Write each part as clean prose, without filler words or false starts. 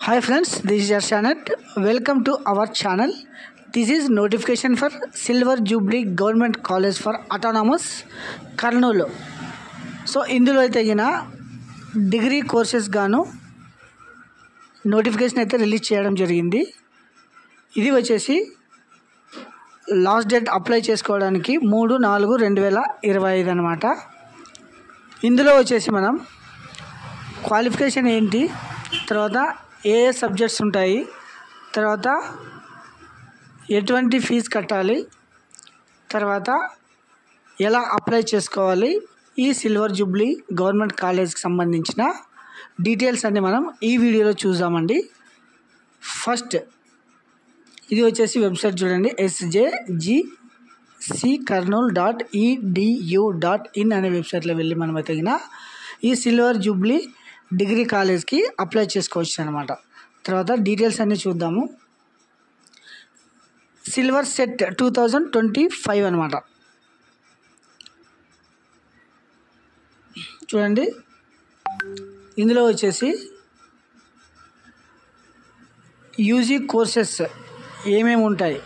Hi friends, this is Arshanet. Welcome to our channel. This is notification for Silver Jubilee Government College for Autonomous Karnool. So ఇందులో అయితే degree courses గాను notification అయితే release చేయడం జరిగింది. ఇది వచ్చేసి last date apply చేసుకోవడానికి 3/4/2025 అన్నమాట. ఇందులో వచ్చేసి మనం క్వాలిఫికేషన్ ఏంటి, తర్వాత ఏ సబ్జెక్ట్స్ ఉంటాయి, తర్వాత ఎటువంటి ఫీజు కట్టాలి, తర్వాత ఎలా అప్లై చేసుకోవాలి, ఈ సిల్వర్ జూబ్లీ గవర్నమెంట్ కాలేజ్కి సంబంధించిన డీటెయిల్స్ అన్ని మనం ఈ వీడియోలో చూద్దామండి. ఫస్ట్ ఇది వచ్చేసి వెబ్సైట్ చూడండి, sjgckarnool.edu.in అనే వెబ్సైట్లో వెళ్ళి మనం అయితే ఈ సిల్వర్ జూబ్లీ డిగ్రీ కాలేజ్కి అప్లై చేసుకోవచ్చు అనమాట. తర్వాత డీటెయిల్స్ అన్నీ చూద్దాము. సిల్వర్ సెట్ 2025 అనమాట. చూడండి, ఇందులో వచ్చేసి యూజీ కోర్సెస్ ఏమేమి ఉంటాయి.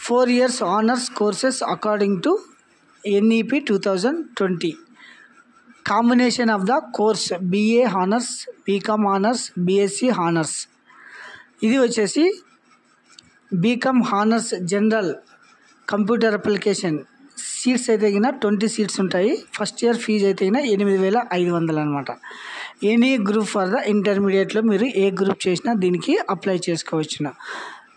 4 years honours courses according to NEP 2020. Combination of the course BA honours, BCom honours, BSc honours. ఇది వచ్చేసి BCom honours general computer application seats అయితే 20 సీట్స్ ఉంటాయి. ఫస్ట్ ఇయర్ ఫీజు అయితే 8,500 అనమాట. ఎనీ గ్రూప్ ఫర్ ద ఇంటర్మీడియట్లో మీరు ఏ గ్రూప్ చేసినా దీనికి అప్లై చేసుకోవచ్చును.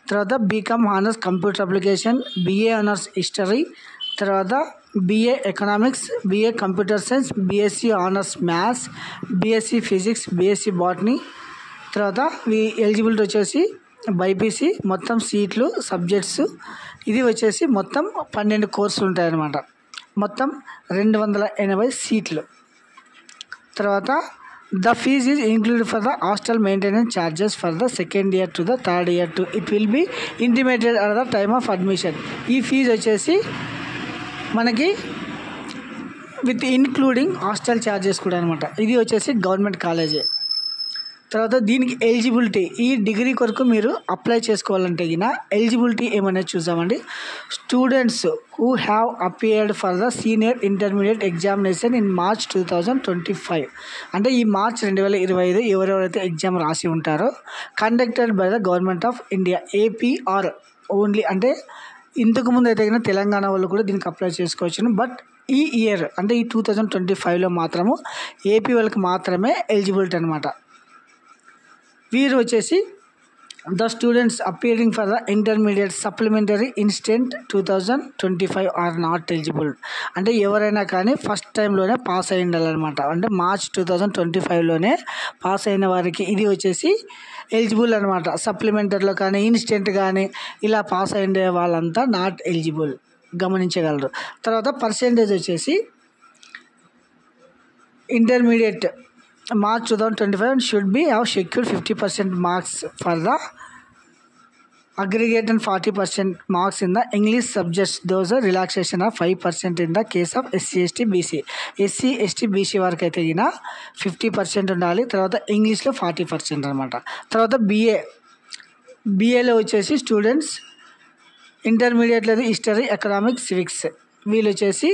తర్వాత BCom honours computer application, BA honours history, తర్వాత BA economics, BA computer science, BSc honours maths, BSc physics, BSc botany. తర్వాత ఈ ఎలిజిబిలిటీ వచ్చేసి బైపీసీ. మొత్తం సీట్లు సబ్జెక్ట్స్ ఇది వచ్చేసి మొత్తం 12 కోర్సులు ఉంటాయన్నమాట. మొత్తం 280 సీట్లు. తర్వాత the fees is include for the hostel maintenance charges for the second year to the third year to it will be intimated at the time of admission. ఈ ఫీజు వచ్చేసి మనకి విత్ ఇన్క్లూడింగ్ హాస్టల్ ఛార్జెస్ కూడా అనమాట. ఇది వచ్చేసి government కాలేజే. తర్వాత దీనికి ఎలిజిబిలిటీ, ఈ డిగ్రీ కొరకు మీరు అప్లై చేసుకోవాలంటే ఎలిజిబిలిటీ ఏమనేది చూసామండి. Students who have appeared for the senior intermediate examination in March 2025, అంటే ఈ మార్చ్ 2025 ఎవరెవరైతే ఎగ్జామ్ రాసి ఉంటారో conducted by the government of India APR only. అంటే ఇంతకుముందు అయితే తెలంగాణ వాళ్ళు కూడా దీనికి అప్లై చేసుకోవచ్చును. బట్ ఈ ఇయర్ అంటే ఈ 2025లో మాత్రము ఏపీ వాళ్ళకి మాత్రమే ఎలిజిబిలిటీ అనమాట. వీరు వచ్చేసి the students appearing for the intermediate supplementary instant 2025 are not eligible. అంటే ఎవరైనా కానీ ఫస్ట్ టైంలోనే పాస్ అయి ఉండాలన్నమాట. అంటే March 2025లోనే పాస్ అయిన వారికి ఇది వచ్చేసి ఎలిజిబుల్ అనమాట. సప్లిమెంటరీలో కానీ ఇన్స్టెంట్ కానీ ఇలా పాస్ అయ్యే వాళ్ళంతా నాట్ ఎలిజిబుల్, గమనించగలరు. తర్వాత పర్సెంటేజ్ వచ్చేసి intermediate March 2025 should be have secured 50% marks for the aggregate and 40% marks in the English subjects. Those relaxation of 5% in the case of SC ST BC. SC ST BC వరకు అయితే 50% ఉండాలి. తర్వాత ఇంగ్లీష్లో 40% అనమాట. తర్వాత BAలో వచ్చేసి స్టూడెంట్స్ ఇంటర్మీడియట్లో హిస్టరీ, ఎకనామిక్స్, సివిక్స్ వీళ్ళు వచ్చేసి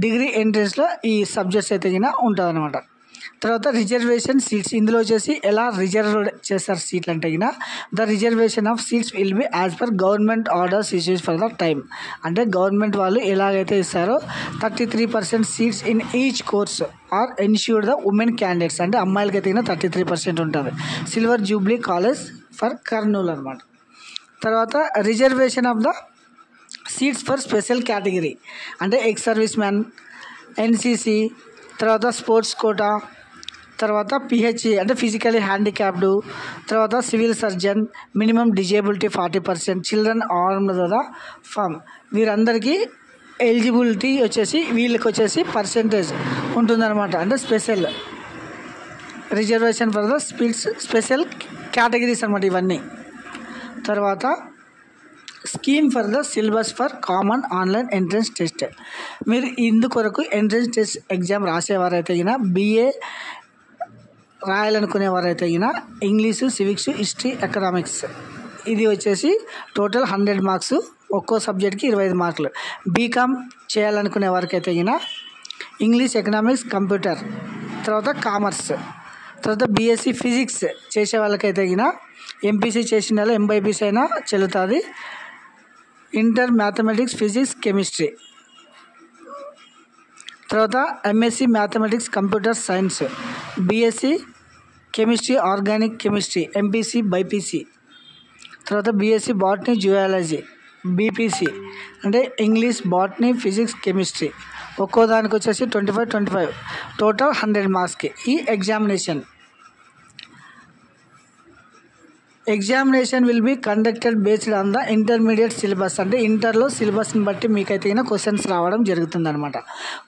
డిగ్రీ ఎంట్రన్స్లో ఈ సబ్జెక్ట్స్ అయితే ఉంటుంది అనమాట. తర్వాత రిజర్వేషన్ సీట్స్, ఇందులో వచ్చేసి ఎలా రిజర్వ్ చేస్తారు సీట్లు అంటే the reservation of seats will be as per government orders issues for the time. అంటే గవర్నమెంట్ వాళ్ళు ఎలాగైతే ఇస్తారో 33% seats in each course are ensured the women candidates. అంటే అమ్మాయిలకి అయితే 33% ఉంటుంది. Silver Jubilee College for Kurnool అనమాట. తర్వాత reservation of the seats for special category, అంటే ఎక్స్ సర్వీస్ మ్యాన్, NCC, తర్వాత స్పోర్ట్స్ కోటా, తర్వాత PHE అంటే ఫిజికలీ హ్యాండిక్యాప్డ్, తర్వాత civil surgeon, minimum disability 40%, children armed the form. వీరందరికీ ఎలిజిబిలిటీ వచ్చేసి వీళ్ళకి వచ్చేసి పర్సెంటేజ్ ఉంటుందన్నమాట. అంటే special reservation for the special categories అనమాట ఇవన్నీ. తర్వాత scheme for the syllabus for common online entrance test. మీరు ఇందుకొరకు ఎంట్రన్స్ టెస్ట్ ఎగ్జామ్ రాసేవారైతే BA రాయాలనుకునేవారైతే అయినా ఇంగ్లీషు, సివిక్స్, హిస్టరీ, ఎకనామిక్స్ ఇది వచ్చేసి టోటల్ 100 మార్క్స్, ఒక్కో సబ్జెక్ట్కి 25 మార్కులు. బీకామ్ చేయాలనుకునే వారికైతే అయినా ఇంగ్లీష్, ఎకనామిక్స్, కంప్యూటర్, తర్వాత కామర్స్, తర్వాత బీఎస్సీ ఫిజిక్స్ చేసే వాళ్ళకైతే అయినా ఎంపీసీ చేసిన వాళ్ళు ఎంబైపీసీ అయినా చెల్లుతుంది. ఇంటర్ మ్యాథమెటిక్స్, ఫిజిక్స్, కెమిస్ట్రీ, తర్వాత MSc mathematics, computer science, BSc chemistry, organic chemistry, MPC, BiPC, తర్వాత బీఎస్సీ బాటనీ, జువాలజీ, బీపీసీ అంటే ఇంగ్లీష్, బాటనీ, ఫిజిక్స్, కెమిస్ట్రీ ఒక్కో దానికి వచ్చేసి 25 టోటల్ 100 మార్క్స్కి. ఈ examination will be conducted based on the intermediate syllabus. అంటే ఇంటర్లో సిలబస్ని బట్టి మీకైతే క్వశ్చన్స్ రావడం జరుగుతుంది అనమాట.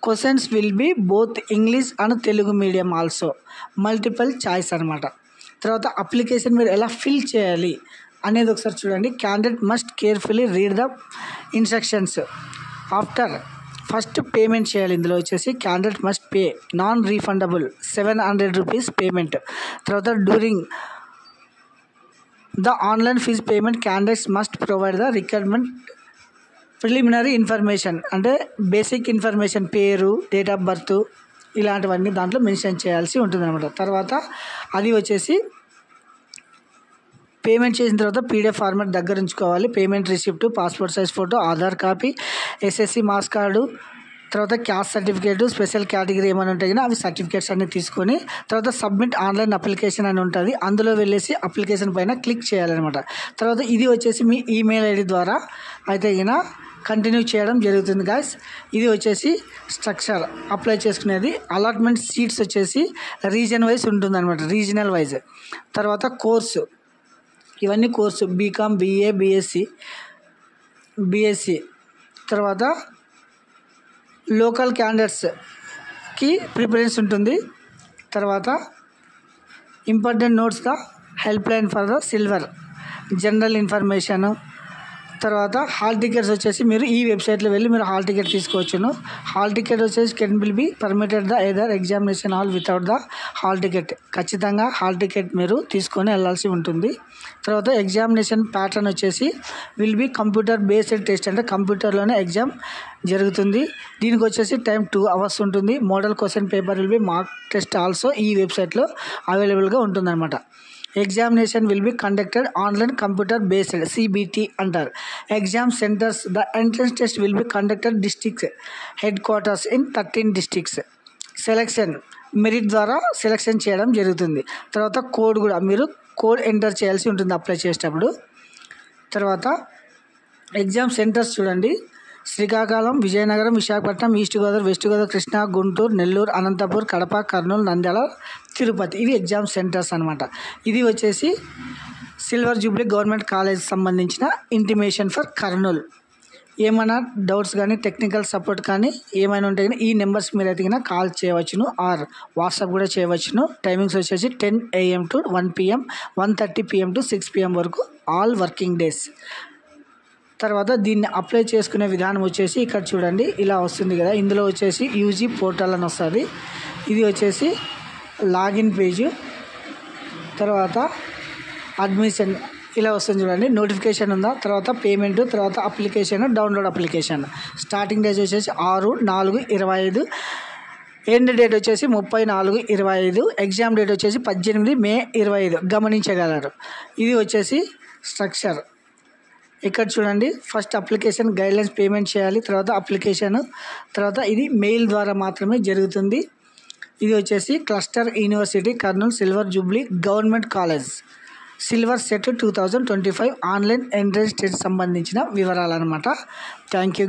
Questions will be both English and Telugu medium also, multiple choice అనమాట. తర్వాత అప్లికేషన్ మీరు ఎలా ఫిల్ చేయాలి అనేది ఒకసారి చూడండి. Candidate must carefully read the instructions. After first payment చేయాలి. ఇందులో వచ్చేసి candidate must pay non refundable 700 rupees payment. తర్వాత during the online fees payment candidates must provide the requirement preliminary information. అంటే బేసిక్ ఇన్ఫర్మేషన్, పేరు, డేట్ ఆఫ్ బర్త్ ఇలాంటివన్నీ దాంట్లో mention చేయాల్సి ఉంటుంది అనమాట. తర్వాత అది వచ్చేసి పేమెంట్ చేసిన తర్వాత పీడిఎఫ్ ఫార్మాట్ దగ్గర ఉంచుకోవాలి. Payment receipt, passport size photo, Aadhaar copy, SSC marks card, తర్వాత క్యాస్ట్ సర్టిఫికేట్, స్పెషల్ కేటగిరీ ఏమైనా ఉంటాయి కానీ అవి సర్టిఫికేట్స్ అన్ని తీసుకొని తర్వాత సబ్మిట్ ఆన్లైన్ అప్లికేషన్ అని ఉంటుంది. అందులో వెళ్ళేసి అప్లికేషన్ పైన క్లిక్ చేయాలన్నమాట. తర్వాత ఇది వచ్చేసి మీ ఈమెయిల్ ఐడి ద్వారా అయితే కంటిన్యూ చేయడం జరుగుతుంది గాయస్. ఇది వచ్చేసి స్ట్రక్చర్ అప్లై చేసుకునేది. అలాట్మెంట్ సీట్స్ వచ్చేసి రీజన్ వైజ్ ఉంటుందన్నమాట, రీజనల్ వైజ్. తర్వాత కోర్సు, ఇవన్నీ కోర్సు బీకామ్, బీఏ, బీఎస్సీ. తర్వాత లోకల్ క్యాండిడేట్స్కి ప్రిఫరెన్స్ ఉంటుంది. తర్వాత important notes the help line for the silver, general information. తర్వాత హాల్ టికెట్స్ వచ్చేసి మీరు ఈ వెబ్సైట్లో వెళ్ళి మీరు హాల్ టికెట్ తీసుకోవచ్చును. హాల్ టికెట్ వచ్చేసి can will be permitted the either examination hall without the hall ticket. ఖచ్చితంగా హాల్ టికెట్ మీరు తీసుకొని వెళ్ళాల్సి ఉంటుంది. తర్వాత ఎగ్జామినేషన్ ప్యాటర్న్ వచ్చేసి will be computer based test, అంటే కంప్యూటర్లోనే ఎగ్జామ్ జరుగుతుంది. దీనికి వచ్చేసి టైం 2 hours ఉంటుంది. Model question paper will be mock test also ఈ వెబ్సైట్లో అవైలబుల్గా ఉంటుందన్నమాట. Examination will be conducted online computer based, CBT అంటారు. Exam centres, the entrance test will be conducted districts headquarters in 13 districts. Selection merit ద్వారా selection చేయడం జరుగుతుంది. తర్వాత code కూడా మీరు కోడ్ ఎంటర్ చేయాల్సి ఉంటుంది అప్లై చేసేటప్పుడు. తర్వాత ఎగ్జామ్ సెంటర్స్ చూడండి, శ్రీకాకుళం, విజయనగరం, విశాఖపట్నం, ఈస్ట్ గోదావరి, వెస్ట్ గోదావరి, కృష్ణా, గుంటూరు, నెల్లూరు, అనంతపూర్, కడప, కర్నూలు, నంద్యాల, తిరుపతి. ఇవి ఎగ్జామ్ సెంటర్స్ అనమాట. ఇది వచ్చేసి సిల్వర్ జూబ్లీ గవర్నమెంట్ కాలేజ్ సంబంధించిన ఇంటిమేషన్ ఫర్ కర్నూలు. ఏమైనా డౌట్స్ కానీ టెక్నికల్ సపోర్ట్ కానీ ఏమైనా ఉంటే కానీ ఈ నెంబర్స్ మీరు అయితే కాల్ చేయవచ్చును ఆర్ వాట్సాప్ కూడా చేయవచ్చును. టైమింగ్స్ వచ్చేసి 10 AM to 1 PM, 1:30 PM to 6 PM వరకు ఆల్ వర్కింగ్ డేస్. తర్వాత దీన్ని అప్లై చేసుకునే విధానం వచ్చేసి ఇక్కడ చూడండి ఇలా వస్తుంది కదా. ఇందులో వచ్చేసి యూజీ పోర్టల్ అని వస్తుంది. ఇది వచ్చేసి లాగిన్ పేజు, తర్వాత అడ్మిషన్ ఇలా వస్తుంది చూడండి. నోటిఫికేషన్ ఉందా, తర్వాత పేమెంట్, తర్వాత application, download application. Starting date వచ్చేసి 6/4/25, ఎండ్ డేట్ వచ్చేసి 30/4/25, ఎగ్జామ్ డేట్ వచ్చేసి 18 May 2025 గమనించగలరు. ఇది వచ్చేసి స్ట్రక్చర్. ఇక్కడ చూడండి ఫస్ట్ అప్లికేషన్ గైడ్లైన్స్ పేమెంట్ చేయాలి, తర్వాత అప్లికేషన్, తర్వాత ఇది మెయిల్ ద్వారా మాత్రమే జరుగుతుంది. ఇది వచ్చేసి cluster university Kurnool silver Jubilee government college silver set 2025 online entrance test సంబంధించిన వివరాలు అనమాట. Thank you.